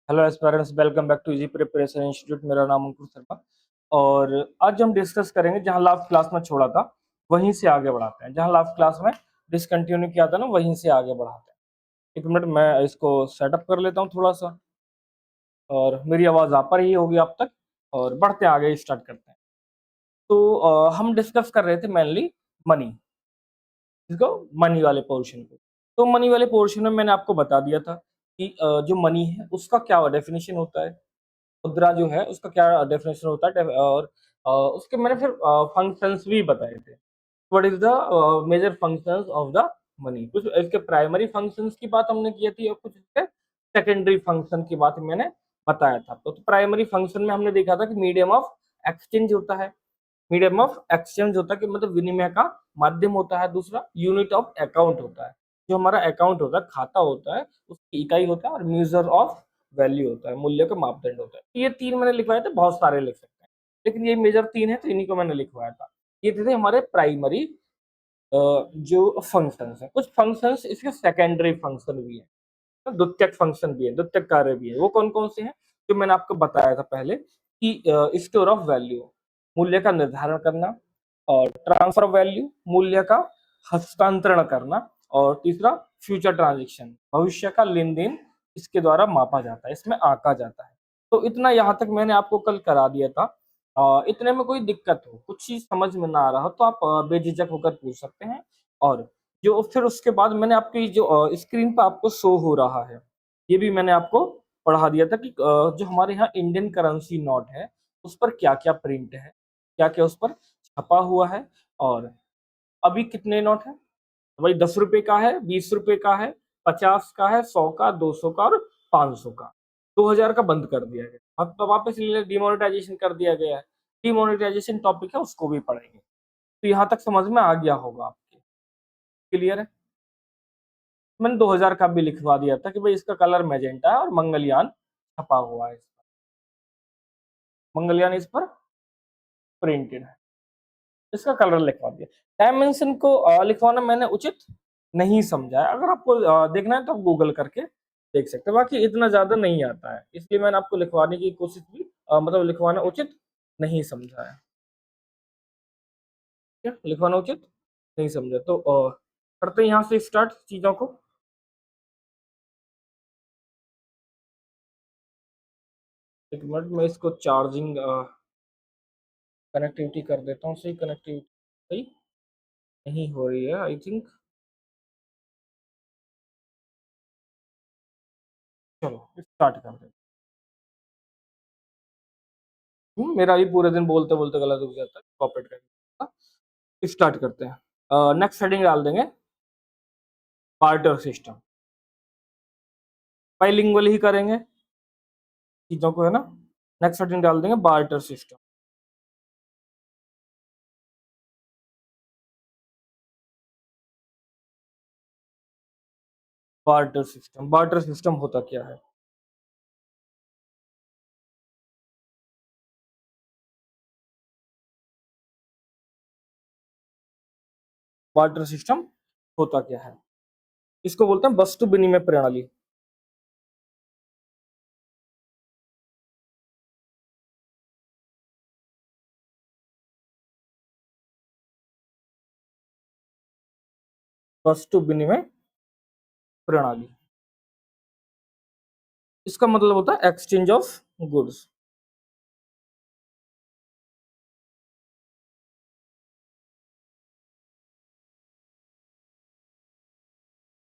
Hello aspirants, welcome back to easy preparation institute. मेरा नाम अंकुर शर्मा और आज हम डिस्कस करेंगे जहां लास्ट क्लास में छोड़ा था वहीं से आगे बढ़ाते हैं। जहां लास्ट क्लास में डिसकंटिन्यू किया था ना, वहीं से आगे बढ़ाते हैं। एक मिनट, मैं इसको सेटअप कर लेता हूँ थोड़ा सा और मेरी आवाज आ पा रही होगी आप तक। और बढ़ते हैं आगे, स्टार्ट करते हैं। तो हम डिस्कस कर रहे थे मेनली मनी, इसको मनी वाले पोर्शन को। तो मनी वाले पोर्शन में मैंने आपको बता दिया था कि जो मनी है उसका क्या डेफिनेशन होता है, मुद्रा जो है उसका क्या डेफिनेशन होता है, और उसके मैंने फिर फंक्शंस भी बताए थे। What is the major functions of the money. कुछ इसके प्राइमरी फंक्शंस की बात हमने की थी और कुछ इसके सेकेंडरी फंक्शन की बात मैंने बताया था। तो प्राइमरी फंक्शन में हमने देखा था कि मीडियम ऑफ एक्सचेंज होता है। मीडियम ऑफ एक्सचेंज होता है कि मतलब विनिमय का माध्यम होता है। दूसरा यूनिट ऑफ अकाउंट होता है, जो हमारा अकाउंट होता है, खाता होता है, उसकी इकाई होता है। और मेजर ऑफ वैल्यू होता है, मूल्य का मापदंड होता है। ये तीन मैंने लिखवाए थे, बहुत सारे लिख सकते हैं लेकिन ये मेजर तीन है तो इन्हीं को मैंने लिखवाया था। ये थे हमारे प्राइमरी जो फंक्शंस हैं। कुछ फंक्शंस इसके सेकेंडरी फंक्शन भी है, द्वितीयक फंक्शन भी है, द्वितीयक कार्य भी है। वो कौन कौन से हैं जो मैंने आपको बताया था पहले कि स्टोर ऑफ वैल्यू, मूल्य का निर्धारण करना, और ट्रांसफर ऑफ वैल्यू, मूल्य का हस्तांतरण करना, और तीसरा फ्यूचर ट्रांजेक्शन, भविष्य का लेन देन इसके द्वारा मापा जाता है, इसमें आंका जाता है। तो इतना यहाँ तक मैंने आपको कल करा दिया था। इतने में कोई दिक्कत हो, कुछ चीज समझ में ना आ रहा हो तो आप बेझिझक होकर पूछ सकते हैं। और जो फिर उसके बाद मैंने आपकी जो स्क्रीन पर आपको शो हो रहा है, ये भी मैंने आपको पढ़ा दिया था कि जो हमारे यहाँ इंडियन करेंसी नोट है उस पर क्या क्या प्रिंट है, क्या क्या उस पर छपा हुआ है, और अभी कितने नोट है। तो भाई 10 रुपए का है, 20 रुपए का है, 50 का है, 100 का, 200 का और 500 का। 2000 का बंद कर दिया गया, अब तो वापस डिमोनेटाइजेशन कर दिया गया है। डिमोनेटाइजेशन टॉपिक है, उसको भी पढ़ेंगे। तो यहाँ तक समझ में आ गया होगा आपके, क्लियर है। मैंने 2000 का भी लिखवा दिया था कि भाई इसका कलर मैजेंटा है और मंगलयान छपा हुआ है, इस पर मंगलयान इस पर प्रिंटेड है, इसका कलर लिखवा दिया। डायमेंशन को लिखवाना मैंने उचित नहीं समझा है। अगर आपको देखना है तो आप गूगल करके देख सकते हैं, बाकी इतना ज्यादा नहीं आता है, इसलिए मैंने आपको लिखवाने की कोशिश की, मतलब लिखवाना उचित नहीं समझा है। क्या लिखवाना उचित नहीं समझा तो करते हैं यहाँ से स्टार्ट चीजों को। एक मिनट में इसको चार्जिंग कनेक्टिविटी कर देता हूँ। सही कनेक्टिविटी सही नहीं हो रही है आई थिंक। चलो स्टार्ट कर देते हैं। मेरा भी पूरे दिन बोलते बोलते गला दुख जाता है, कॉपरेट करके स्टार्ट करते हैं। नेक्स्ट हेडिंग डाल देंगे बार्टर सिस्टम। बाइलिंगुअल ही करेंगे चीजों को, है ना। नेक्स्ट हेडिंग डाल देंगे barter system. Barter system, barter system होता क्या है। बार्टर सिस्टम होता क्या है, इसको बोलते हैं वस्तु विनिमय प्रणाली। वस्तु विनिमय प्रणाली, इसका मतलब होता है exchange of goods.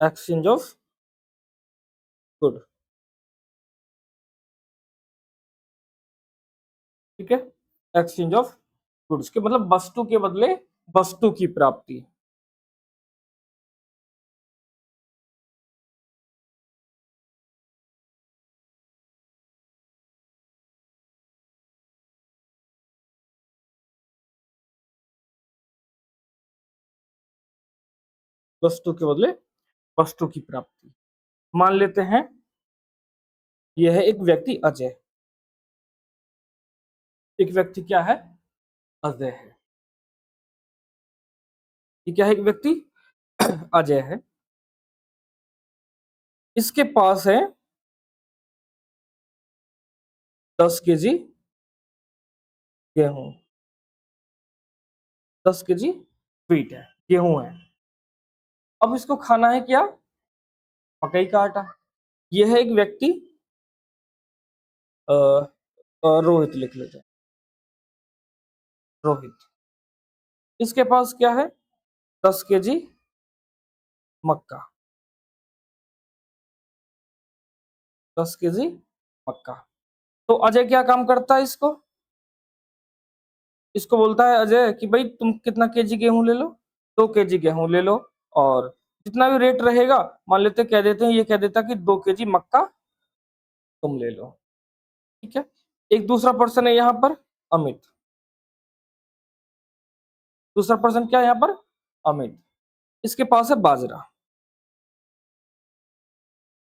Exchange of good, ठीक है। एक्सचेंज ऑफ गुड्स के मतलब वस्तु के बदले वस्तु की प्राप्ति। वस्तु के बदले वस्तु की प्राप्ति। मान लेते हैं यह है एक व्यक्ति अजय। एक व्यक्ति क्या है, अजय है। ये क्या है, एक व्यक्ति अजय है। इसके पास है 10 केजी गेहूं, 10 केजी व्हीट है, गेहूं है। अब इसको खाना है क्या? मकई का आटा। ये है एक व्यक्ति, रोहित लिख लेते हैं, रोहित। इसके पास क्या है? 10 केजी मक्का, 10 केजी मक्का। तो अजय क्या काम करता है? इसको बोलता है अजय कि भाई तुम कितना केजी गेहूं ले लो? 2 केजी गेहूं ले लो, और जितना भी रेट रहेगा, मान लेते कह देते हैं, ये कह देता कि 2 केजी मक्का तुम ले लो। ठीक है। एक दूसरा पर्सन है यहाँ पर, अमित। दूसरा पर्सन क्या है यहाँ पर? अमित। इसके पास है बाजरा,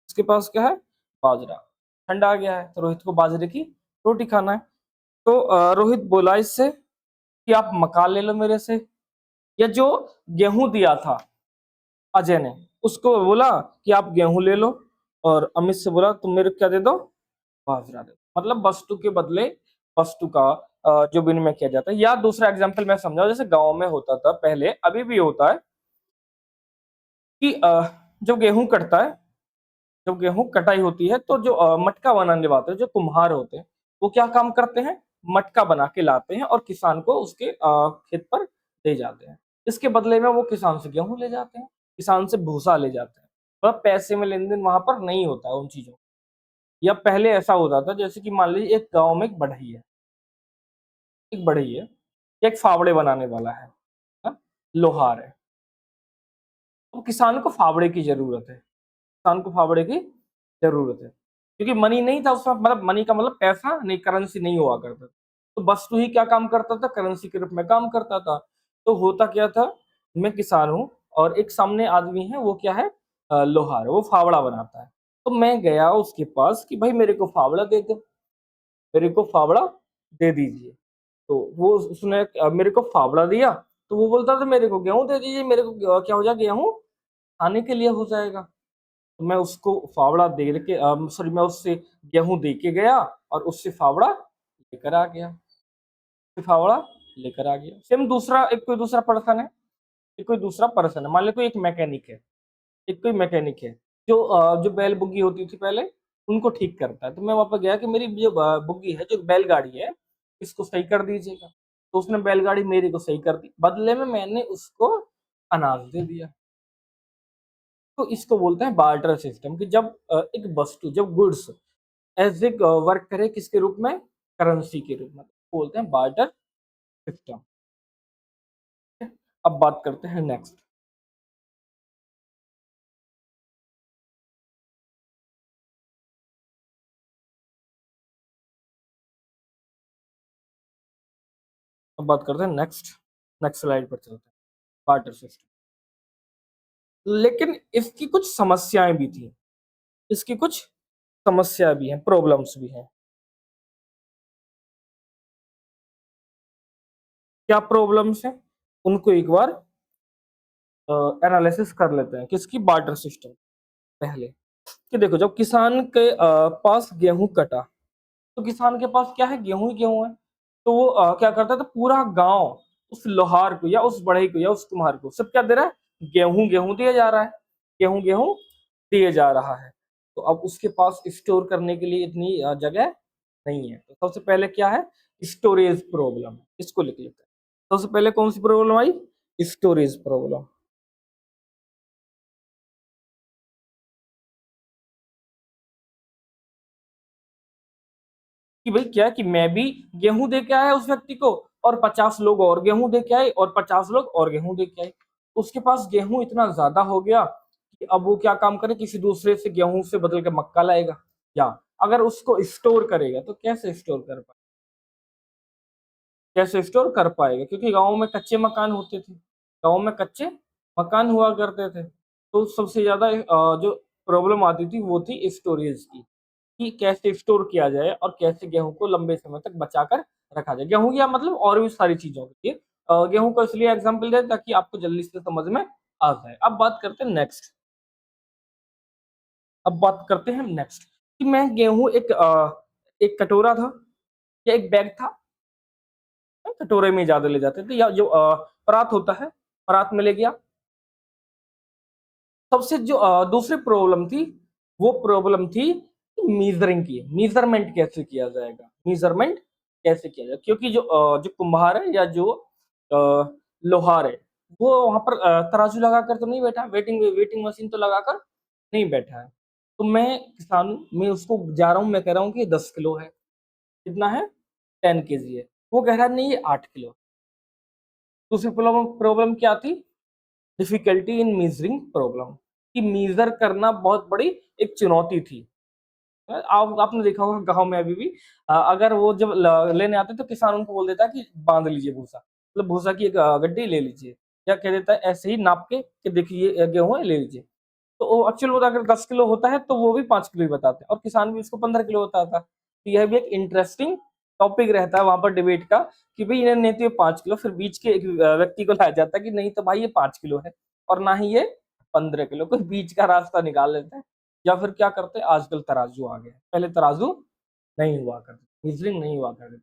इसके पास क्या है? बाजरा। ठंडा आ गया है तो रोहित को बाजरे की रोटी खाना है। तो रोहित बोला इससे कि आप मक्का ले लो मेरे से, या जो गेहूं दिया था अजय ने, उसको बोला कि आप गेहूं ले लो, और अमित से बोला तुम मेरे को क्या दे दो? बाजरा दे दो। मतलब वस्तु के बदले वस्तु का जो विनिमय किया जाता है। या दूसरा एग्जाम्पल मैं समझाऊं, जैसे गांव में होता था पहले, अभी भी होता है कि जो गेहूं कटता है, जब गेहूं कटाई होती है, तो जो मटका बनाने वाले जो कुम्हार होते हैं, वो क्या काम करते हैं? मटका बना के लाते हैं और किसान को उसके खेत पर दे जाते हैं। इसके बदले में वो किसान से गेहूं ले जाते हैं, किसान से भूसा ले जाते हैं। मतलब पैसे में लेन देन वहां पर नहीं होता है उन चीजों। या पहले ऐसा होता था, जैसे कि मान लीजिए एक गांव में एक बढ़ई है, एक बढ़ई है, एक फावड़े बनाने वाला है, हाँ? लोहार है। तो किसान को फावड़े की जरूरत है, किसान को फावड़े की जरूरत है, क्योंकि मनी नहीं था उसमें, मतलब मनी का मतलब पैसा नहीं, करेंसी नहीं हुआ करता। तो वस्तु ही क्या काम करता था? करेंसी के रूप में काम करता था। तो होता क्या था, मैं किसान हूं और एक सामने आदमी है, वो क्या है? लोहार है, वो फावड़ा बनाता है। तो मैं गया उसके पास कि भाई मेरे को फावड़ा दे दो, मेरे को फावड़ा दे दीजिए। तो वो उसने मेरे को फावड़ा दिया। तो वो बोलता था मेरे को गेहूं दे दीजिए, मेरे को क्या हो जाएगा? गेहूं खाने के लिए हो जाएगा। तो मैं उसको फावड़ा दे के, सॉरी, मैं उससे गेहूं दे के गया और उससे फावड़ा लेकर आ गया, फिर फावड़ा लेकर आ गया। सेम दूसरा, एक कोई दूसरा पर्सन है, एक कोई दूसरा पर्सन है, मान लो कोई एक मैकेनिक है, एक कोई मैकेनिक है जो जो बैल बुग्गी होती थी पहले, उनको ठीक करता है। तो मैं वहां पर गया कि मेरी जो बुग्गी है, जो बैलगाड़ी है, इसको सही कर दीजिएगा। तो उसने बैलगाड़ी मेरी को सही कर दी, बदले में मैंने उसको अनाज दे दिया। तो इसको बोलते हैं बार्टर सिस्टम, कि जब एक वस्तु, जब गुड्स एज ए वर्क करे किसके रूप में? करेंसी के रूप में, बोलते हैं बार्टर सिस्टम। अब बात करते हैं नेक्स्ट। अब बात करते हैं नेक्स्ट, नेक्स्ट स्लाइड पर चलते हैं, बार्टर सिस्टम। लेकिन इसकी कुछ समस्याएं भी थी, इसकी कुछ समस्या भी हैं, प्रॉब्लम्स भी हैं। क्या प्रॉब्लम्स हैं? उनको एक बार एनालिसिस कर लेते हैं, किसकी? Barter system. पहले कि देखो, जब किसान के पास गेहूं कटा, तो किसान के पास क्या है? गेहूं ही गेहूं है। तो वो क्या करता था? पूरा गांव उस लोहार को या उस बढ़ई को या उस कुम्हार को सब क्या दे रहा है? गेहूं गेहूं दिया जा रहा है, गेहूं गेहूं दिए जा रहा है। तो अब उसके पास स्टोर करने के लिए इतनी जगह नहीं है। तो सबसे पहले क्या है? Storage problem. इसको लिख लेते हैं। सबसे पहले कौन सी प्रॉब्लम आई? Storage problem. कि भाई क्या, कि मैं भी गेहूं दे के आया उस व्यक्ति को, और 50 लोग और गेहूं दे के आए, और 50 लोग और गेहूं दे के आए। उसके पास गेहूं इतना ज्यादा हो गया कि अब वो क्या काम करे? किसी दूसरे से गेहूं से बदल के मक्का लाएगा। या अगर उसको स्टोर करेगा तो कैसे स्टोर कर पाएगा? कैसे स्टोर कर पाएगा? क्योंकि गाँव में कच्चे मकान होते थे, गाँव में कच्चे मकान हुआ करते थे। तो सबसे ज्यादा जो प्रॉब्लम आती थी वो थी स्टोरेज की, कि कैसे स्टोर किया जाए और कैसे गेहूं को लंबे समय तक बचाकर रखा जाए। गेहूं या मतलब और भी सारी चीजों के लिए। गेहूं को इसलिए एग्जांपल दे ताकि आपको जल्दी से समझ में आ जाए। अब बात करते हैं नेक्स्ट, अब बात करते हैं नेक्स्ट, कि मैं गेहूं एक एक कटोरा था या एक बैग था, कटोरे में ज्यादा ले जाते थे, या जो परात होता है, परात में ले गया। सबसे जो दूसरी प्रॉब्लम थी, वो प्रॉब्लम थी मीजरिंग की, मीजरमेंट कैसे किया जाएगा, मीजरमेंट कैसे किया जाए, क्योंकि जो कुम्हार है या जो लोहार है, वो वहां पर तराजू लगाकर तो नहीं बैठा, वेटिंग वेटिंग मशीन तो लगाकर नहीं बैठा है। तो मैं किसान हूं, मैं उसको जा रहा हूँ, मैं कह रहा हूँ कि 10 किलो है, कितना है, 10 kg है, वो कह रहा है नहीं ये 8 किलो। दूसरी प्रॉब्लम प्रॉब्लम क्या थी, डिफिकल्टी इन मीजरिंग प्रॉब्लम, कि मीजर करना बहुत बड़ी एक चुनौती थी। आप आपने देखा होगा गांव में अभी भी अगर वो जब लेने आते तो किसान उनको बोल देता है कि बांध लीजिए भूसा, मतलब भूसा की एक गड्डी ले लीजिए, या कह देता है ऐसे ही नाप के कि देखिए ये गेहूं है ले लीजिए। तो वो एक्चुअल वो अगर 10 किलो होता है तो वो भी 5 किलो ही बताते हैं, और किसान भी उसको 15 किलो बताता है। तो यह भी एक इंटरेस्टिंग टॉपिक रहता है वहां पर डिबेट का, कि भाई इन्हें नहीं तो ये 5 किलो, फिर बीच के एक व्यक्ति को लाया जाता है कि नहीं तो भाई ये 5 किलो है, और ना ही ये 15 किलो, कोई बीच का रास्ता निकाल लेते हैं। या फिर क्या करते हैं, आजकल तराजू आ गए, पहले तराजू नहीं हुआ करते, मीजरिंग नहीं हुआ करते।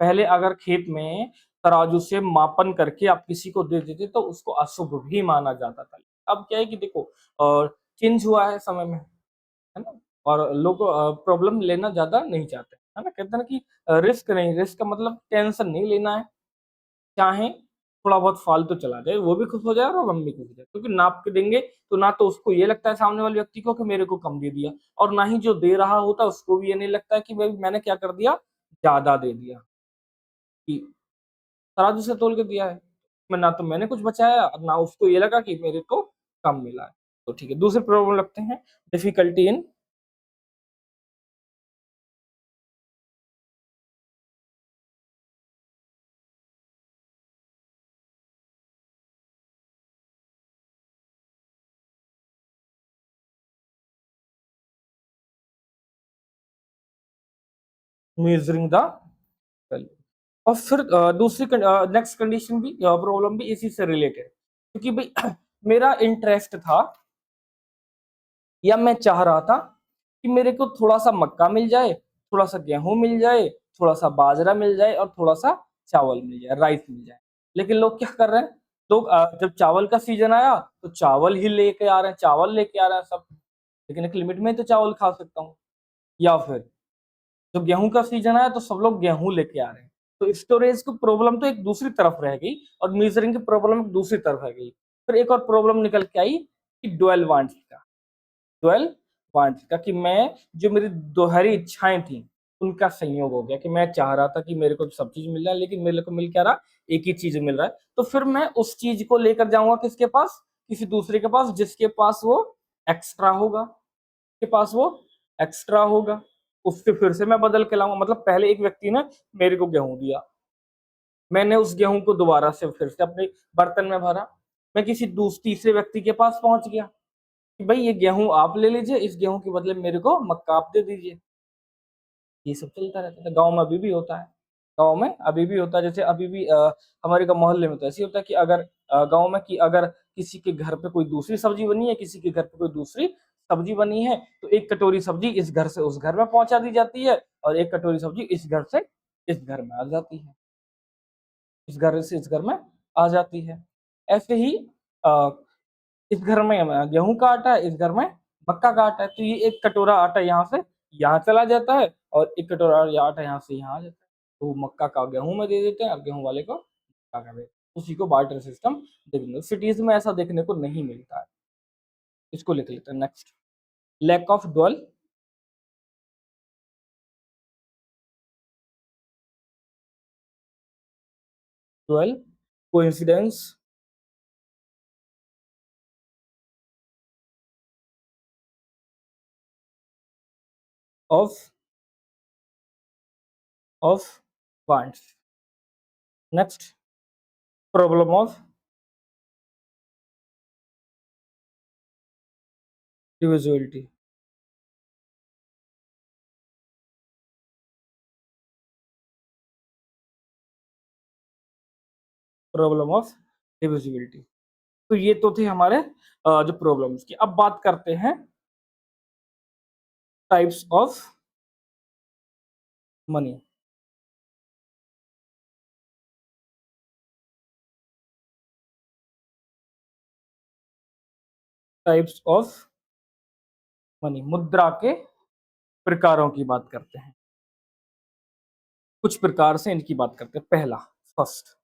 पहले अगर खेत में तराजू से मापन करके आप किसी को दे देते तो उसको अशुभ भी माना जाता था। अब क्या है कि देखो और चेंज हुआ है समय में, है ना, और लोग प्रॉब्लम लेना ज्यादा नहीं चाहते, है ना, कहते हैं ना कि रिस्क नहीं, रिस्क का मतलब टेंशन नहीं लेना है, चाहे थोड़ा बहुत फालतू चला जाए, वो भी खुश हो जाए और हम भी खुश हो जाए, क्योंकि नाप के देंगे तो ना तो उसको ये लगता है सामने वाले व्यक्ति को कि मेरे को कम दे दिया, और ना ही जो दे रहा होता उसको भी ये नहीं लगता है कि भाई मैंने क्या कर दिया, ज्यादा दे दिया, कि तराजू से तोल के दिया है, मैं ना तो मैंने कुछ बचाया और ना उसको ये लगा कि मेरे को कम मिला है। तो ठीक है, दूसरे प्रॉब्लम लगते हैं, difficulty in measuring the value. और फिर दूसरी नेक्स्ट कंडीशन भी, प्रॉब्लम भी इसी से रिलेटेड, क्योंकि भाई मेरा इंटरेस्ट था या मैं चाह रहा था कि मेरे को थोड़ा सा मक्का मिल जाए, थोड़ा सा गेहूं मिल जाए, थोड़ा सा बाजरा मिल जाए, और थोड़ा सा चावल मिल जाए, राइस मिल जाए। लेकिन लोग क्या कर रहे हैं, लोग जब चावल का सीजन आया तो चावल ही लेके आ रहे हैं, चावल लेके आ रहे हैं सब, लेकिन एक लिमिट में ही तो चावल खा सकता हूँ। या फिर जब गेहूं का सीजन आया तो सब लोग गेहूं लेके आ रहे हैं। तो स्टोरेज की प्रॉब्लम तो एक दूसरी तरफ रह गई, और मीजरिंग की प्रॉब्लम एक दूसरी तरफ रह गई। फिर एक और प्रॉब्लम निकल के आई कि ड्वेल वांट्स का, 12 का, कि मैं जो मेरी दोहरी इच्छाएं थी उनका संयोग हो गया, कि मैं चाह रहा था कि मेरे को सब चीज मिल रहा है, लेकिन मेरे को मिल क्या रहा, एक ही चीज मिल रहा है। तो फिर मैं उस चीज को लेकर जाऊंगा किसके पास, किसी दूसरे के पास, जिसके पास वो एक्स्ट्रा होगा, के पास वो एक्स्ट्रा होगा, उससे फिर से मैं बदल के लाऊंगा। मतलब पहले एक व्यक्ति ने मेरे को गेहूं दिया, मैंने उस गेहूं को दोबारा से फिर से अपने बर्तन में भरा, मैं किसी तीसरे व्यक्ति के पास पहुंच गया कि भाई ये गेहूं आप ले लीजिए, इस गेहूं के बदले मेरे को मक्का आप दे दीजिए। ये सब चलता रहता है, गाँव में अभी भी होता है, गाँव में अभी भी होता है। जैसे अभी भी हमारे गाँव मोहल्ले में तो ऐसे ही होता है कि अगर गाँव में कि अगर किसी के घर पे कोई दूसरी सब्जी बनी है, किसी के घर पे कोई दूसरी सब्जी बनी है, तो एक कटोरी सब्जी इस घर से उस घर में पहुंचा दी जाती है, और एक कटोरी सब्जी इस घर से इस घर में आ जाती है, इस घर से इस घर में आ जाती है। ऐसे ही अ, इस घर में गेहूं का आटा है, इस घर में मक्का का आटा है, तो ये एक कटोरा आटा यहाँ से यहाँ चला जाता है, और एक कटोरा आटा यहाँ से यहाँ आ जाता है। तो मक्का का गेहूं में दे देते हैं, और गेहूं वाले को मक्का का दे देते हैं। उसी को बार्टर सिस्टम देखने सिटीज में ऐसा देखने को नहीं मिलता है। इसको लिख लेते हैं next, lack of double coincidence of of wants. Next, problem of divisibility, problem of divisibility. तो ये तो थे हमारे जो प्रॉब्लम्स की। अब बात करते हैं types of money. Types of money, मुद्रा के प्रकारों की बात करते हैं, कुछ प्रकार से इनकी बात करते हैं। पहला, फर्स्ट,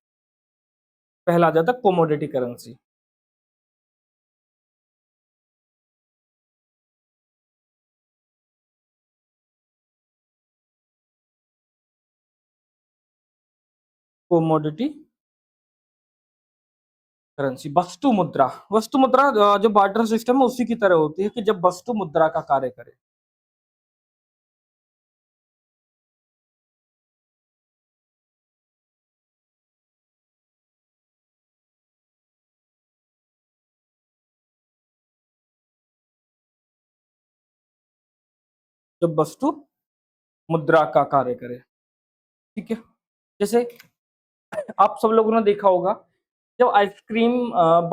पहला आ जाता है कोमोडिटी करेंसी। कोमोडिटी करेंसी, वस्तु मुद्रा। वस्तु मुद्रा जो बार्टर सिस्टम है उसी की तरह होती है कि जब वस्तु मुद्रा का कार्य करे। जब वस्तु मुद्रा का कार्य करे, ठीक है। जैसे आप सब लोगों ने देखा होगा, जब आइसक्रीम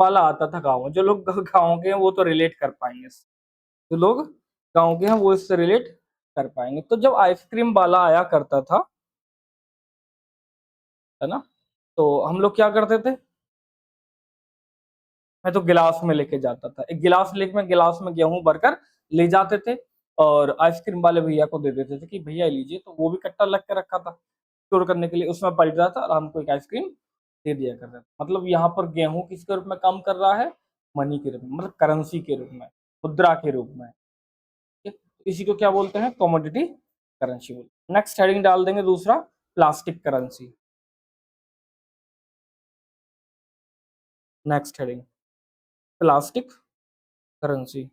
वाला आता था गाँव में, जो लोग गाँव के हैं वो तो रिलेट कर पाएंगे, जो लोग गाँव के हैं वो इससे रिलेट कर पाएंगे। तो जब आइसक्रीम वाला आया करता था, है ना, तो हम लोग क्या करते थे, मैं तो गिलास में लेके जाता था, एक गिलास लेके मैं गिलास में गेहूं भरकर ले जाते थे और आइसक्रीम वाले भैया को दे देते थे कि भैया लीजिए। तो वो भी कट्टा लग के रखा था स्टोर करने के लिए, उसमें पलट रहा था और हमको एक आइसक्रीम दे दिया करता था। मतलब यहाँ पर गेहूं किसके रूप में काम कर रहा है, मनी के रूप में, मतलब करेंसी के रूप में, मुद्रा के रूप में। ठीक है? इसी को क्या बोलते हैं, कॉमोडिटी करेंसी बोलते हैं। नेक्स्ट हेडिंग डाल देंगे दूसरा, plastic currency. Next heading, plastic currency.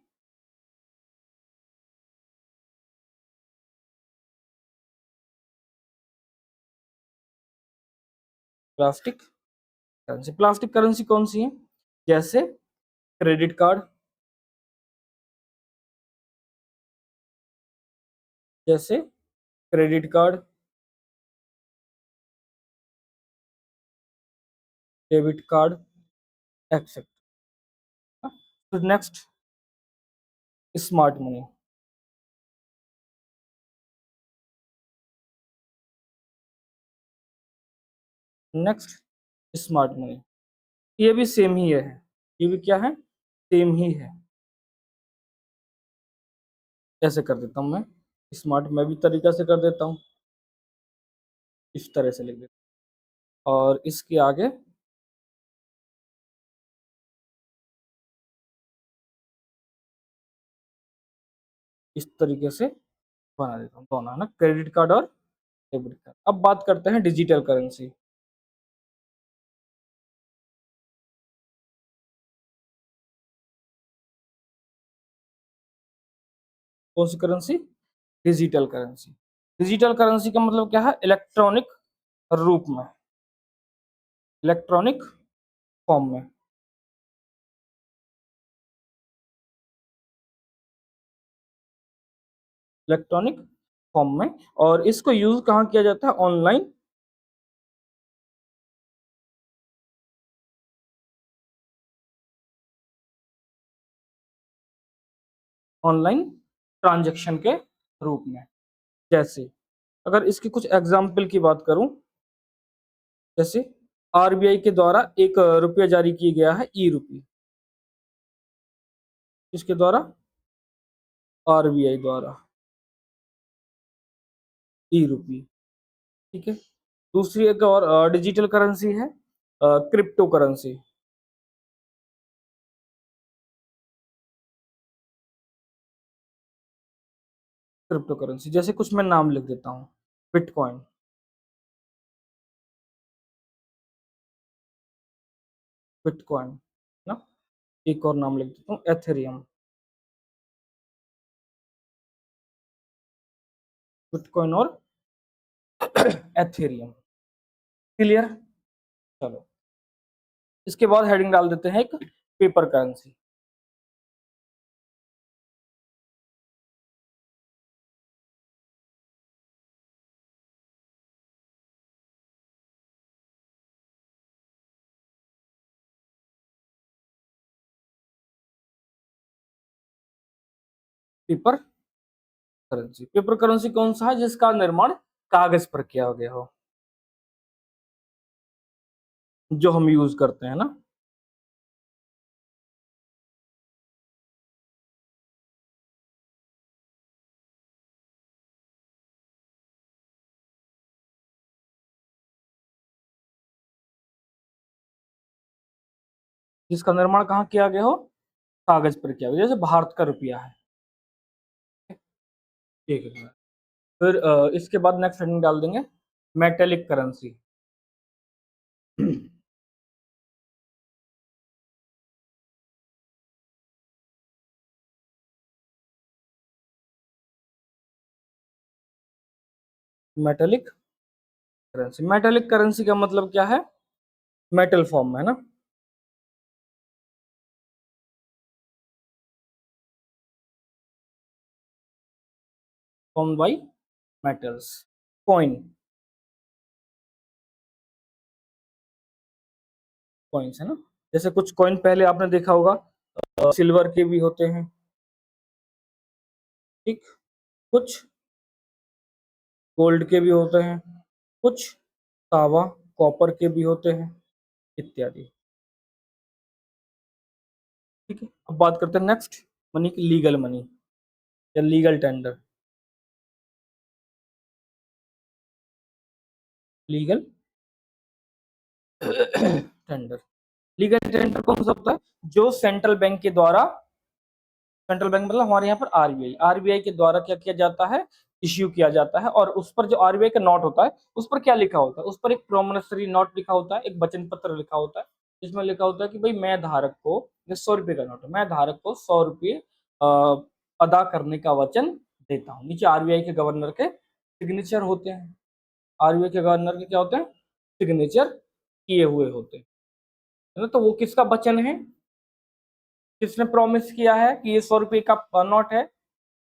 Plastic currency, plastic currency कौन सी है, जैसे क्रेडिट कार्ड, जैसे credit card, debit card, etcetera. तो next, smart money. Next, smart money, ये भी सेम ही है, ये भी क्या है, सेम ही है। ऐसे कर देता हूं मैं, स्मार्ट मैं भी तरीका से कर देता हूँ, इस तरह से लिख देता हूं और इसके आगे इस तरीके से बना देता हूँ दोनों, है ना, क्रेडिट कार्ड और डेबिट कार्ड। अब बात करते हैं डिजिटल करेंसी। कौन सी currency, digital currency. Digital currency का मतलब क्या है, इलेक्ट्रॉनिक रूप में, इलेक्ट्रॉनिक फॉर्म में, इलेक्ट्रॉनिक फॉर्म में। और इसको यूज कहाँ किया जाता है, ऑनलाइन, ऑनलाइन ट्रांजैक्शन के रूप में। जैसे अगर इसकी कुछ एग्जाम्पल की बात करूं, जैसे आरबीआई के द्वारा एक रुपया जारी किया गया है, ई रुपी, इसके द्वारा, आरबीआई द्वारा ई रुपी, ठीक है। दूसरी एक और डिजिटल करेंसी है, क्रिप्टो करेंसी, क्रिप्टो करेंसी। जैसे कुछ मैं नाम लिख देता हूँ, बिटकॉइन, बिटकॉइन ना, एक और नाम लिख देता हूँ, एथेरियम, बिटकॉइन और एथेरियम। क्लियर, चलो इसके बाद हेडिंग डाल देते हैं एक, paper currency. Paper currency, paper currency कौन सा है, जिसका निर्माण कागज पर किया गया हो, जो हम यूज करते हैं ना। जिसका निर्माण कहाँ किया गया हो, कागज पर किया गया, जैसे भारत का रुपया है। ठीक है। फिर इसके बाद नेक्स्ट हेडिंग डाल देंगे metallic currency. Metallic currency, metallic currency का मतलब क्या है, मेटल फॉर्म में है ना। Form by metals. Coin, coins है ना। जैसे कुछ कॉइन पहले आपने देखा होगा सिल्वर के भी होते हैं, ठीक, कुछ गोल्ड के भी होते हैं, कुछ तांबा कॉपर के भी होते हैं, इत्यादि। ठीक है, अब बात करते हैं नेक्स्ट मनी की, लीगल मनी या legal tender. Legal tender, legal tender कौन सा होता है, जो सेंट्रल बैंक के द्वारा, सेंट्रल बैंक मतलब हमारे यहाँ पर आरबीआई, आरबीआई के द्वारा क्या किया जाता है, इश्यू किया जाता है। और उस पर जो आरबीआई का नोट होता है उस पर क्या लिखा होता है, उस पर एक प्रोमिसरी नोट लिखा होता है, एक वचन पत्र लिखा होता है, जिसमें लिखा होता है कि भाई मैं धारक को, ये 100 रुपए का नोट है, मैं धारक को 100 रुपये अदा करने का वचन देता हूँ। नीचे आरबीआई के गवर्नर के सिग्नेचर होते हैं, आरबीआई के गवर्नर के क्या होते हैं, सिग्नेचर किए हुए होते हैं, है ना। तो वो किसका वचन है, किसने प्रॉमिस किया है कि ये 100 रुपये का नोट है,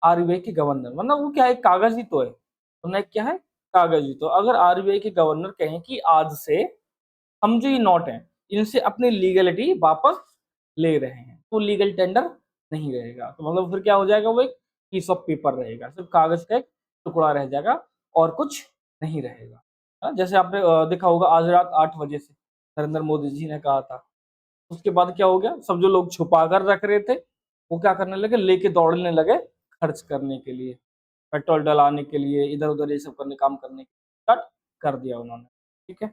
आरबीआई के गवर्नर, मतलब वो क्या है, कागज ही तो है, वरना क्या है, कागज ही। तो अगर आरबीआई के गवर्नर कहें कि आज से हम जो ये नोट है इनसे अपनी लीगलिटी वापस ले रहे हैं, तो लीगल टेंडर नहीं रहेगा। तो मतलब फिर क्या हो जाएगा, वो एक पीस ऑफ पेपर रहेगा, सिर्फ कागज का एक टुकड़ा रह जाएगा और कुछ नहीं रहेगा। हाँ, जैसे आपने देखा होगा आज रात 8 बजे से नरेंद्र मोदी जी ने कहा था, उसके बाद क्या हो गया, सब जो लोग छुपा कर रख रहे थे वो क्या करने लगे, लेके दौड़ने लगे खर्च करने के लिए, पेट्रोल डलाने के लिए, इधर उधर ये सब करने, काम करने स्टार्ट कर दिया उन्होंने। ठीक है,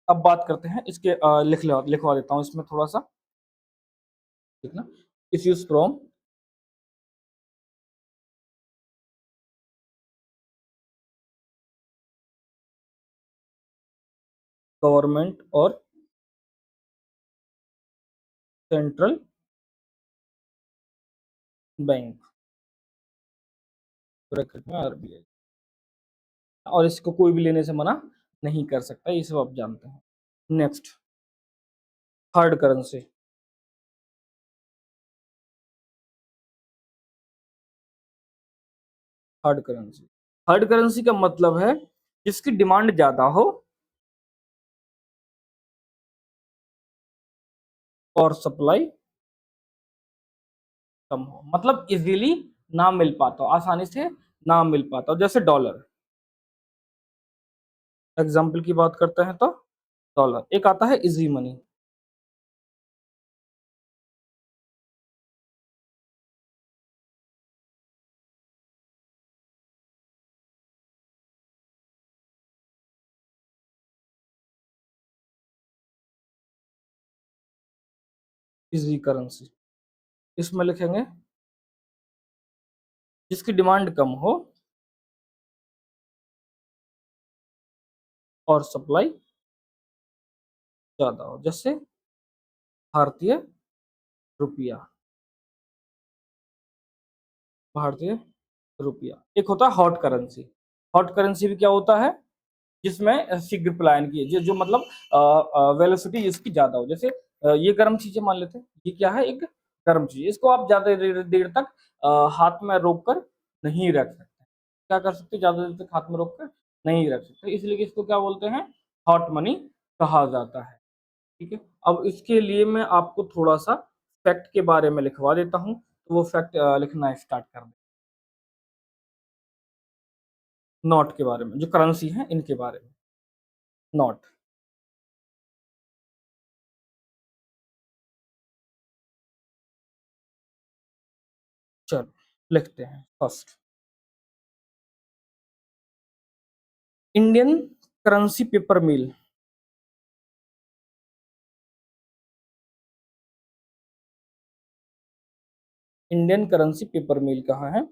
अब बात करते हैं इसके, लिखवा देता हूँ इसमें थोड़ा सा, ठीक ना। इश्यूज फ्रॉम गवर्नमेंट और सेंट्रल बैंक, ब्रैकेट में आरबीआई, और इसको कोई भी लेने से मना नहीं कर सकता, ये सब आप जानते हैं। Next, hard currency. Hard currency, hard currency का मतलब है जिसकी डिमांड ज्यादा हो और सप्लाई कम हो, मतलब इजीली ना मिल पाता हो, आसानी से ना मिल पाता हो, जैसे डॉलर। एग्जाम्पल की बात करते हैं तो डॉलर, एक आता है इजी मनी, इजी करेंसी। इसमें लिखेंगे जिसकी डिमांड कम हो और सप्लाई ज्यादा हो, जैसे भारतीय रुपया, भारतीय रुपया। एक होता है हॉट करेंसी, हॉट करेंसी भी क्या होता है, जिसमें शीघ्र पलायन की जो मतलब वेलोसिटी इसकी ज्यादा हो, जैसे ये गर्म चीजें मान लेते हैं, ये क्या है, एक गर्म चीज, इसको आप ज्यादा देर तक हाथ में रोक कर नहीं रख सकते, क्या कर सकते, ज्यादा देर तक हाथ में रोक कर नहीं रख सकते, इसलिए इसको क्या बोलते हैं, हॉट मनी कहा जाता है। ठीक है, अब इसके लिए मैं आपको थोड़ा सा फैक्ट के बारे में लिखवा देता हूँ, तो वो फैक्ट लिखना स्टार्ट कर दें। नोट के बारे में, जो करेंसी है इनके बारे में, नोट। चलो लिखते हैं फर्स्ट, इंडियन करेंसी पेपर मिल। इंडियन करेंसी पेपर मिल कहाँ है?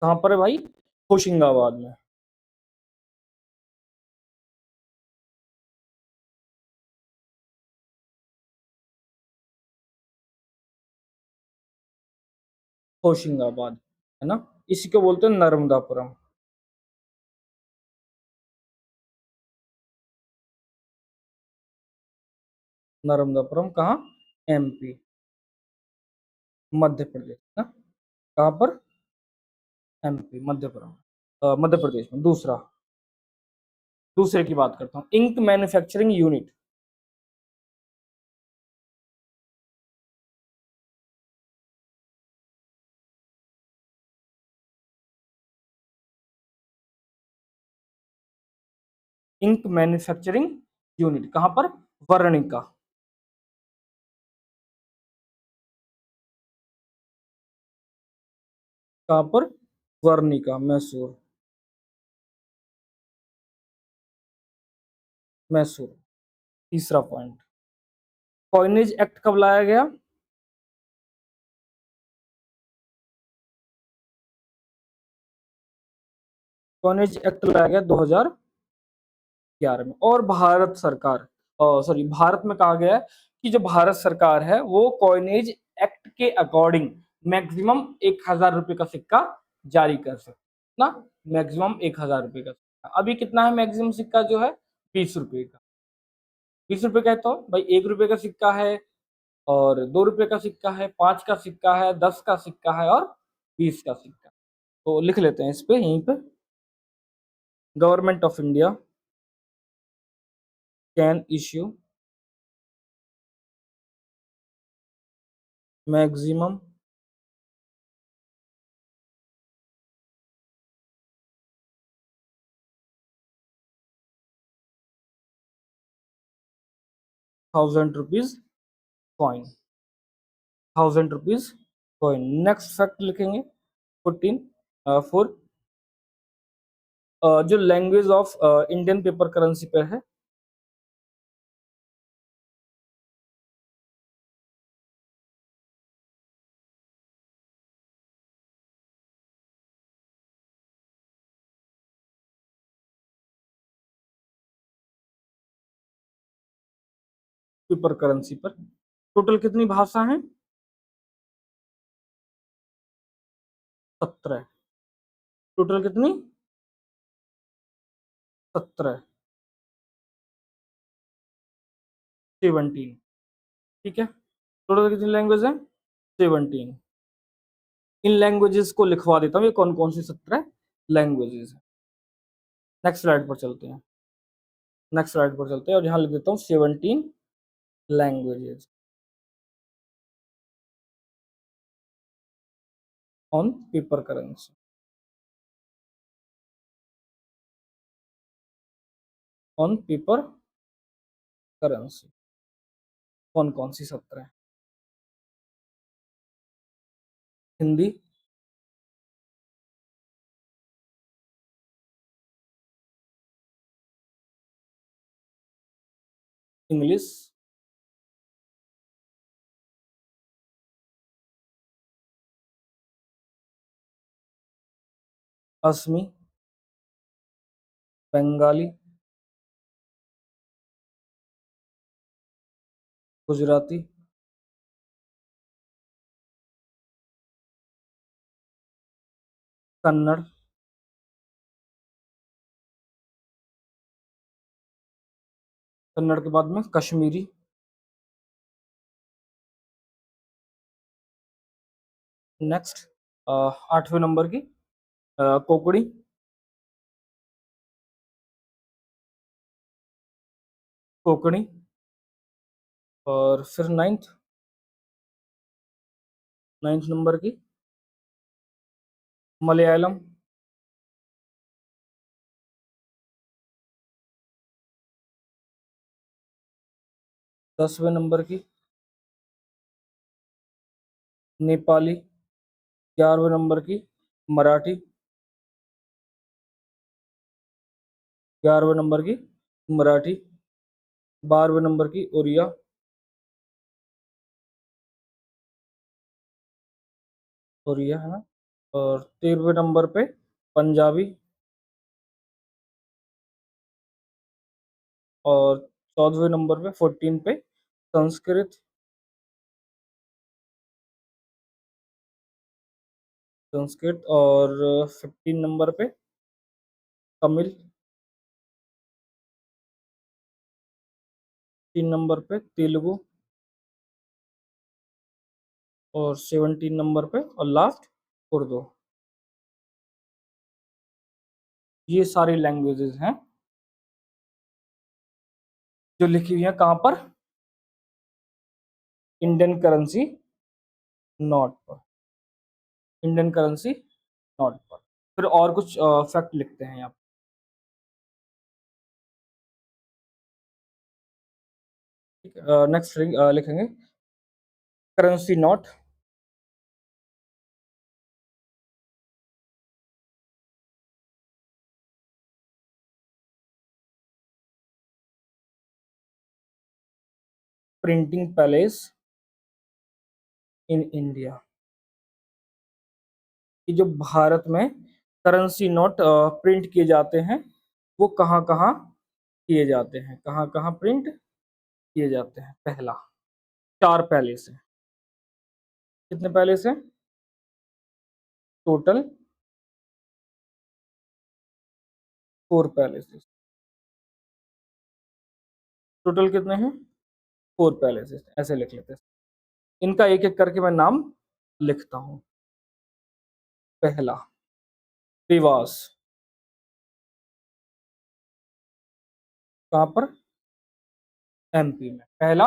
कहाँ पर है भाई? होशिंगाबाद में। होशिंगाबाद है ना, इसी को बोलते हैं नर्मदापुरम। नर्मदापुरम कहाँ? एमपी, मध्य प्रदेश ना। कहाँ पर? एमपी, मध्य प्रदेश में। दूसरा, दूसरे की बात करता हूँ, ink manufacturing unit. Ink manufacturing unit कहाँ पर? वर्णिका। कहाँ पर? वर्णिका, मैसूर। मैसूर। तीसरा पॉइंट, कॉइनेज एक्ट कब लाया गया? कॉइनेज एक्ट लाया गया 2011 में। और भारत सरकार, सॉरी, भारत में कहा गया है कि जो भारत सरकार है वो कॉइनेज एक्ट के अकॉर्डिंग मैक्सिमम 1,000 रुपए का सिक्का जारी कर सकते ना। मैक्सिमम 1,000 रुपए का सिक्का। अभी कितना है मैक्सिमम सिक्का जो है? 20 रुपए का। 20 रुपए का है तो भाई 1 रुपए का सिक्का है, और 2 रुपए का सिक्का है, 5 का सिक्का है, 10 का सिक्का है, और 20 का सिक्का। तो लिख लेते हैं इस पे, यहीं पे, government of India can issue maximum 1,000 rupees coin. 1,000 rupees coin. Next fact लिखेंगे 14, 4, जो language of Indian paper currency पे है। पेपर करेंसी पर टोटल कितनी भाषा है? 17। टोटल कितनी? 17, 17। ठीक है, टोटल कितनी लैंग्वेज है? 17। इन लैंग्वेजेस को लिखवा देता हूँ, ये कौन कौन सी 17 लैंग्वेजेस है। नेक्स्ट स्लाइड पर चलते हैं। नेक्स्ट स्लाइड पर चलते हैं और यहाँ लिख देता हूँ 17 languages on paper currency. On paper currency कौन कौन सी 17? हिंदी, इंग्लिश, असमी, बंगाली, गुजराती, कन्नड़, कन्नड़ के बाद में कश्मीरी। नेक्स्ट, 8वें नंबर की कोकड़ी। कोंकणी। और फिर नाइन्थ, नाइन्थ नंबर की मलयालम। 10वें नंबर की नेपाली। 11वें नंबर की मराठी। 11वें नंबर की मराठी। 12वें नंबर की उड़िया। उड़िया है ना। और 13वें नंबर पे पंजाबी। और 14वें नंबर पे 14 पे संस्कृत। संस्कृत। और 15 नंबर पे तमिल। 3 नंबर पे तेलुगु। और 17 नंबर पे और लास्ट उर्दू। ये सारी लैंग्वेजेस हैं जो लिखी हुई है कहाँ पर, इंडियन करेंसी नोट पर। इंडियन करेंसी नोट पर। फिर और कुछ फैक्ट लिखते हैं यहाँ पर। नेक्स्ट लिखेंगे currency note. Printing palace in India. कि जो भारत में करेंसी नोट प्रिंट किए जाते हैं वो कहाँ कहाँ किए जाते हैं, कहाँ कहाँ प्रिंट किए जाते हैं। पहला, 4 पैलेस है। कितने पैलेस हैं टोटल? 4 पैलेसेस। टोटल कितने हैं? 4 पैलेसेस। ऐसे लिख लेते हैं। इनका एक एक करके मैं नाम लिखता हूं। पहला देवास। कहां पर? एमपी में। पहला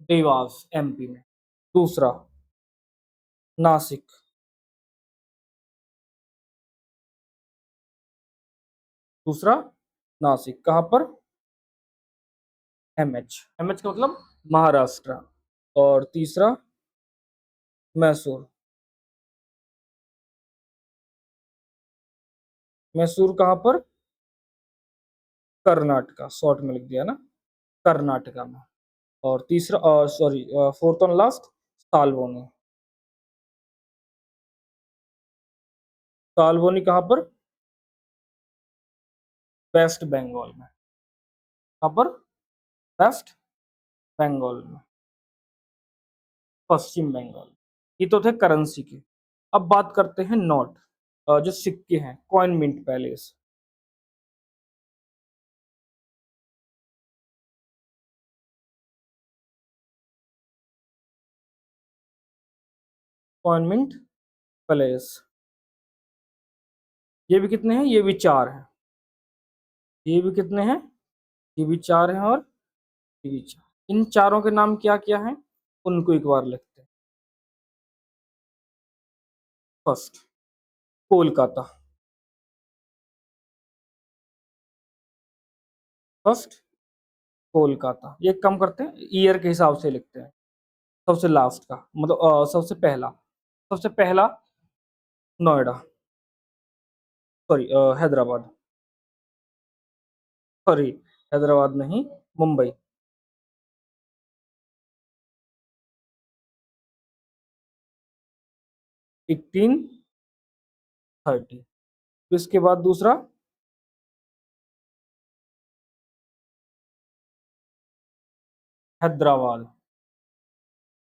देवास एमपी में। दूसरा नासिक। दूसरा नासिक कहां पर? एमएच। एमएच का मतलब महाराष्ट्र। और तीसरा मैसूर। मैसूर कहां पर? कर्नाटका। शॉर्ट में लिख दिया ना, कर्नाटका में। और तीसरा, सॉरी, फोर्थ और लास्ट सालबोनी। सालबोनी कहां पर? वेस्ट बंगाल में। कहां पर? वेस्ट बंगाल में। पश्चिम बंगाल। ये तो थे करेंसी के। अब बात करते हैं नोट, जो सिक्के हैं, coin mint palace. Coin mint palace. ये भी कितने हैं? ये भी 4 हैं। ये भी कितने हैं? ये भी 4 हैं और ये भी 4। इन चारों के नाम क्या क्या हैं उनको एक बार लिखते हैं। फर्स्ट कोलकाता। फर्स्ट कोलकाता। ये कम करते हैं, ईयर के हिसाब से लिखते हैं। सबसे लास्ट का मतलब सबसे पहला। सबसे पहला नोएडा। सॉरी, हैदराबाद। सॉरी, हैदराबाद नहीं, मुंबई। 1830। इसके बाद दूसरा हैदराबाद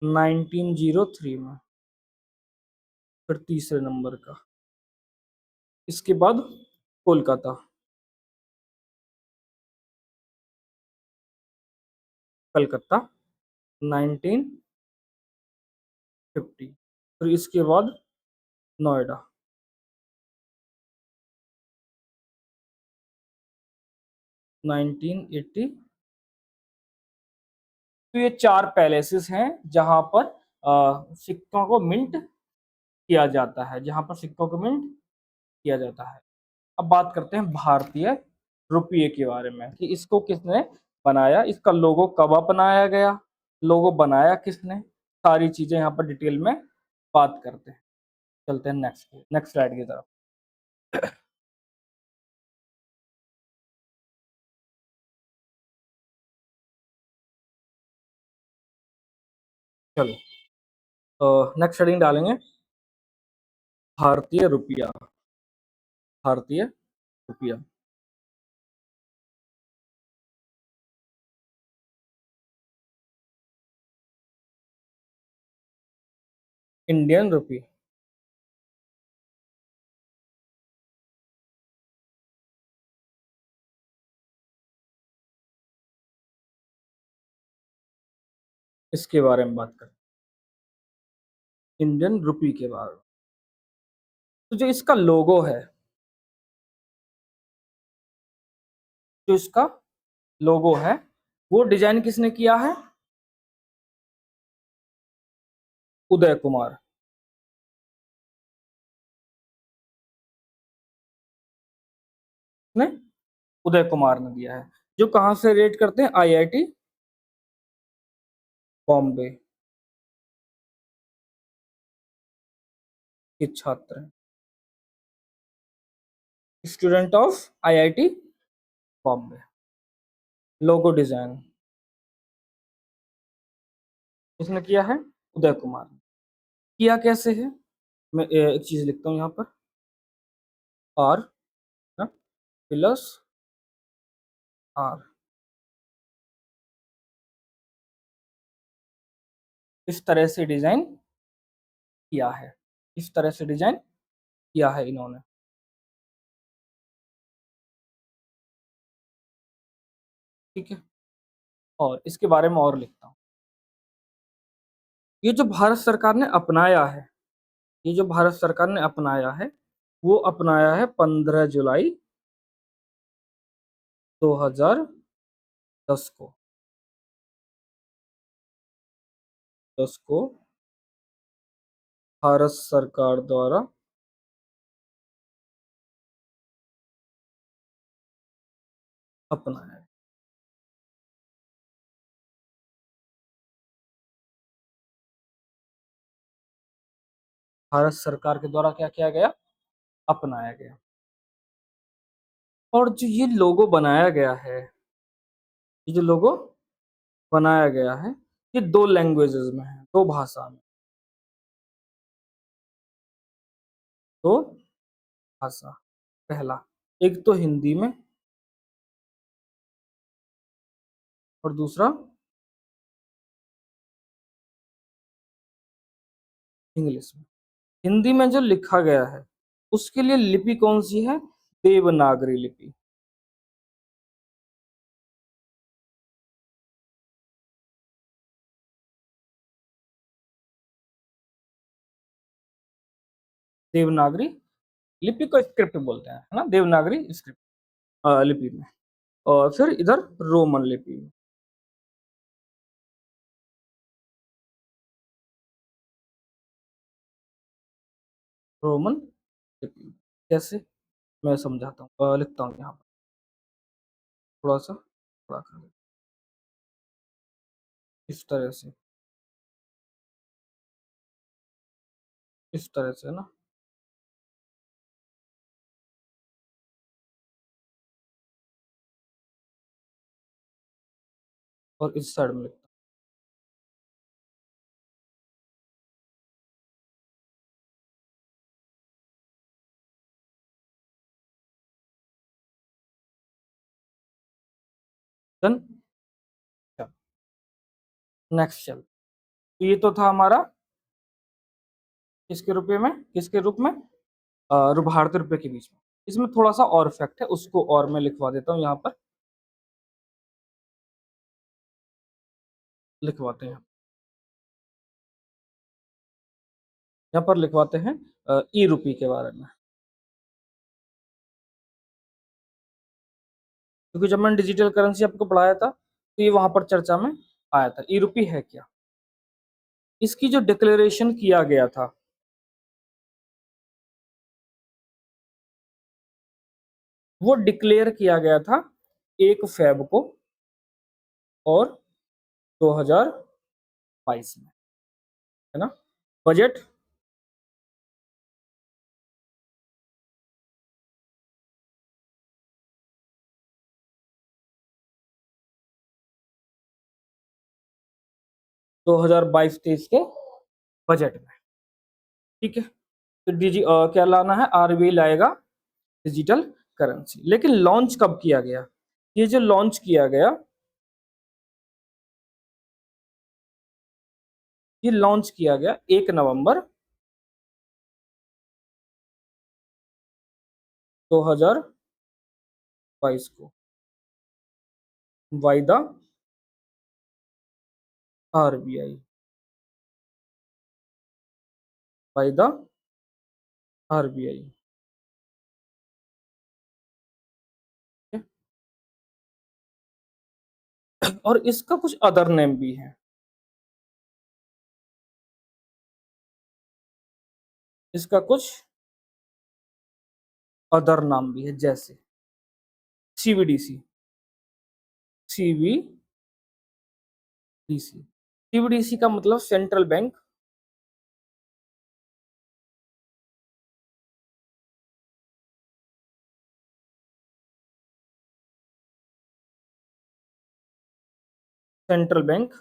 1903 में। फिर तीसरे नंबर का। इसके बाद कोलकाता, कलकत्ता 1950। फिर इसके बाद नोएडा 1980। तो ये 4 पैलेसेस हैं जहाँ पर सिक्कों को मिंट किया जाता है, जहाँ पर सिक्कों को मिंट किया जाता है। अब बात करते हैं भारतीय रुपये के बारे में कि इसको किसने बनाया, इसका लोगो कब अपनाया गया, लोगो बनाया किसने, सारी चीजें यहाँ पर डिटेल में बात करते हैं। चलते हैं नेक्स्ट नेक्स्ट स्लाइड की तरफ। चलो नेक्स्ट हेडिंग डालेंगे भारतीय रुपया। भारतीय रुपया, इंडियन रुपी। इसके बारे में बात करते हैं, इंडियन रुपी के बारे में। तो जो इसका लोगो है, जो इसका लोगो है वो डिजाइन किसने किया है, उदय कुमार ने, उदय कुमार ने दिया है, जो कहां से रेट करते हैं, आईआईटी बॉम्बे के छात्र हैं, student of IIT Bombay. Logo design किसने किया है, उदय कुमार ने। किया कैसे है, मैं एक चीज लिखता हूं यहाँ पर, आर प्लस आर, इस तरह से डिजाइन किया है, इस तरह से डिजाइन किया है इन्होंने। ठीक है, और इसके बारे में और लिखता हूँ, ये जो भारत सरकार ने अपनाया है, ये जो भारत सरकार ने अपनाया है वो अपनाया है 15 जुलाई 2010 को, 10 को भारत सरकार द्वारा अपनाया है। भारत सरकार के द्वारा क्या किया गया, अपनाया गया। और जो ये लोगो बनाया गया है, ये जो लोगो बनाया गया है ये 2 लैंग्वेजेस में है, 2 भाषा में, 2 भाषा। पहला, एक तो हिंदी में और दूसरा इंग्लिश में। हिंदी में जो लिखा गया है उसके लिए लिपि कौन सी है, देवनागरी लिपि। देवनागरी लिपि को स्क्रिप्ट बोलते हैं, है ना, देवनागरी स्क्रिप्ट लिपि में। और फिर इधर रोमन लिपि में। रोमन लिपि में कैसे, मैं समझाता हूँ, लिखता हूँ यहाँ पर थोड़ा सा, थोड़ा कर, इस तरह से, इस तरह से ना। और इस साइड में लिखता हूँ। नेक्स्ट चल, तो ये तो था हमारा किसके रुपये में, किसके रूप में, भारतीय रुपये के बीच में। इसमें थोड़ा सा और फैक्ट है, उसको और मैं लिखवा देता हूँ यहाँ पर, लिखवाते हैं, यहाँ पर लिखवाते हैं ई रुपी के बारे में। क्योंकि जब मैंने डिजिटल करेंसी आपको पढ़ाया था तो ये वहां पर चर्चा में आया था। ई रूपी है क्या? इसकी जो डिक्लेरेशन किया गया था, वो डिक्लेयर किया गया था 1 फ़रवरी को और 2022 में, है ना? बजट 2022-23 के बजट में, ठीक है? तो क्या लाना है? आरबीआई लाएगा डिजिटल करेंसी। लेकिन लॉन्च कब किया गया? ये जो लॉन्च किया गया, ये लॉन्च किया गया 1 नवंबर 2022 को by the RBI, by the RBI. और इसका कुछ अदर नेम भी है, इसका कुछ अदर नाम भी है, जैसे सीबीडीसी, सीबीडीसी। सीबीडीसी का मतलब central bank central bank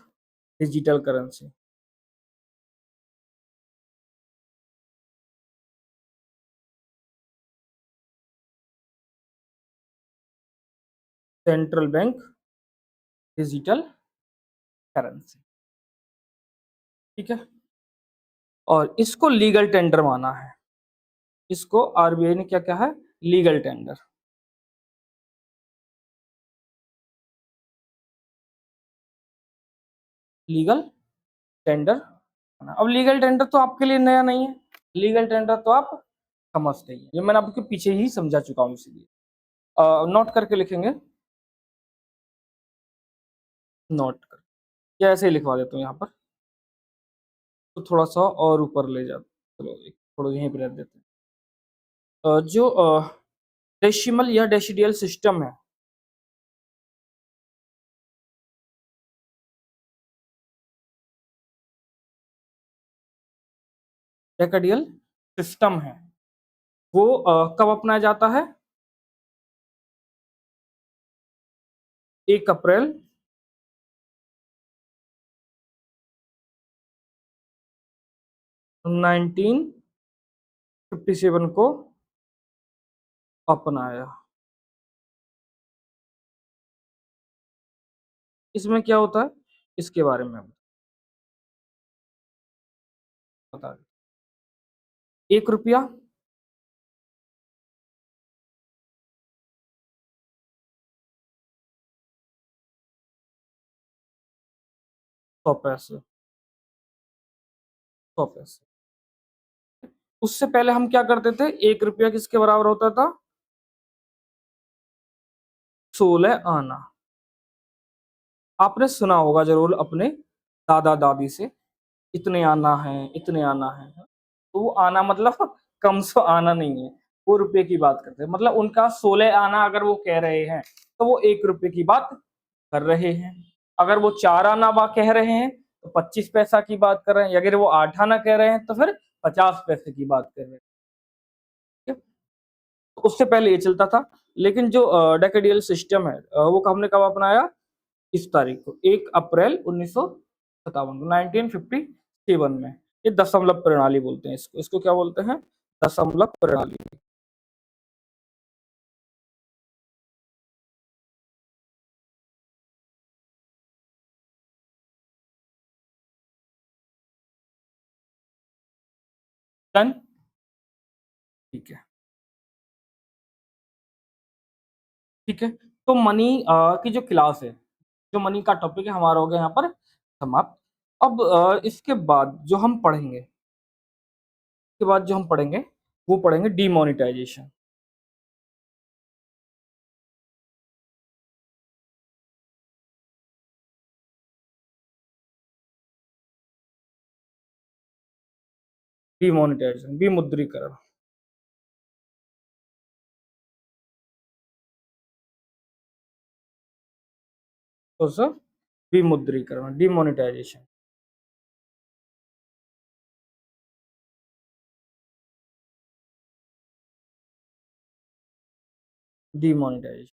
digital currency, central bank digital currency, ठीक है? और इसको लीगल टेंडर माना है, इसको आरबीआई ने क्या कहा है? Legal tender. Legal tender. अब लीगल टेंडर तो आपके लिए नया नहीं है, लीगल टेंडर तो आप समझते ही हैं, ये मैंने आपके पीछे ही समझा चुका हूँ, इसलिए नोट करके लिखेंगे, नोट कर, या ऐसे ही लिखवा देता हूँ यहाँ पर, तो थोड़ा सा और ऊपर ले जाते, चलो थोड़ा यहीं पे रख देते हैं। जो डेसिमल या डेसिडियल सिस्टम है, डेकाडियल सिस्टम है, वो कब अपनाया जाता है? 1 अप्रैल 1957 को अपनाया। इसमें क्या होता है, इसके बारे में बता दें। 1 रुपया, 100 पैसे, 100 पैसे। उससे पहले हम क्या करते थे? 1 रुपया किसके बराबर होता था? 16 आना। आपने सुना होगा जरूर अपने दादा दादी से, इतने आना है, इतने आना है। तो वो आना मतलब कम सौ आना नहीं है, वो रुपए की बात करते हैं, मतलब उनका 16 आना अगर वो कह रहे हैं, तो वो 1 रुपए की बात कर रहे हैं। अगर वो 4 आना कह रहे हैं, तो 25 पैसा की बात कर रहे हैं। अगर वो 8 आना कह रहे हैं, तो फिर 50 पैसे की बात कर रहे हैं। ठीक है? तो उससे पहले ये चलता था। लेकिन जो डेकेडियल सिस्टम है, वो हमने कब अपनाया? इस तारीख को, 1 अप्रैल 1957 को, 1957 में। ये दशमलव प्रणाली बोलते हैं इसको, इसको क्या बोलते हैं? दशमलव प्रणाली। डन, ठीक है, ठीक है। तो मनी की जो क्लास है, जो मनी का टॉपिक है हमारा, हो गया यहाँ पर समाप्त। अब इसके बाद जो हम पढ़ेंगे, इसके बाद जो हम पढ़ेंगे, वो पढ़ेंगे डीमोनेटाइजेशन। डिमोनेटाइजेशन, विमुद्रीकरण। तो सर विमुद्रीकरण, डिमोनेटाइजेशन। डिमोनेटाइजेशन,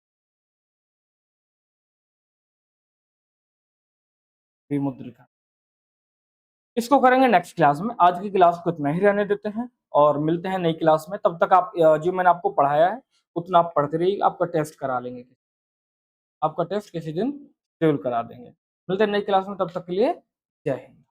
विमुद्रीकरण। इसको करेंगे नेक्स्ट क्लास में। आज की क्लास को इतना ही रहने देते हैं और मिलते हैं नई क्लास में। तब तक आप जो मैंने आपको पढ़ाया है उतना आप पढ़ते रहिए। आपका टेस्ट करा लेंगे, आपका टेस्ट किसी दिन शेड्यूल करा देंगे। मिलते हैं नई क्लास में, तब तक के लिए जय हिंद।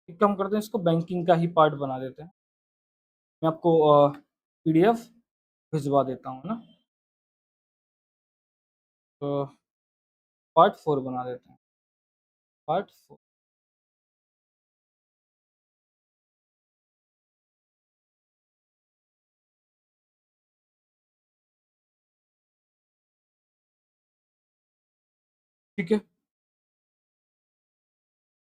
एक काम करते हैं, इसको बैंकिंग का ही पार्ट बना देते हैं। मैं आपको पीडीएफ भिजवा देता हूँ ना, तो पार्ट 4 बना देते हैं, पार्ट 4। ठीक है।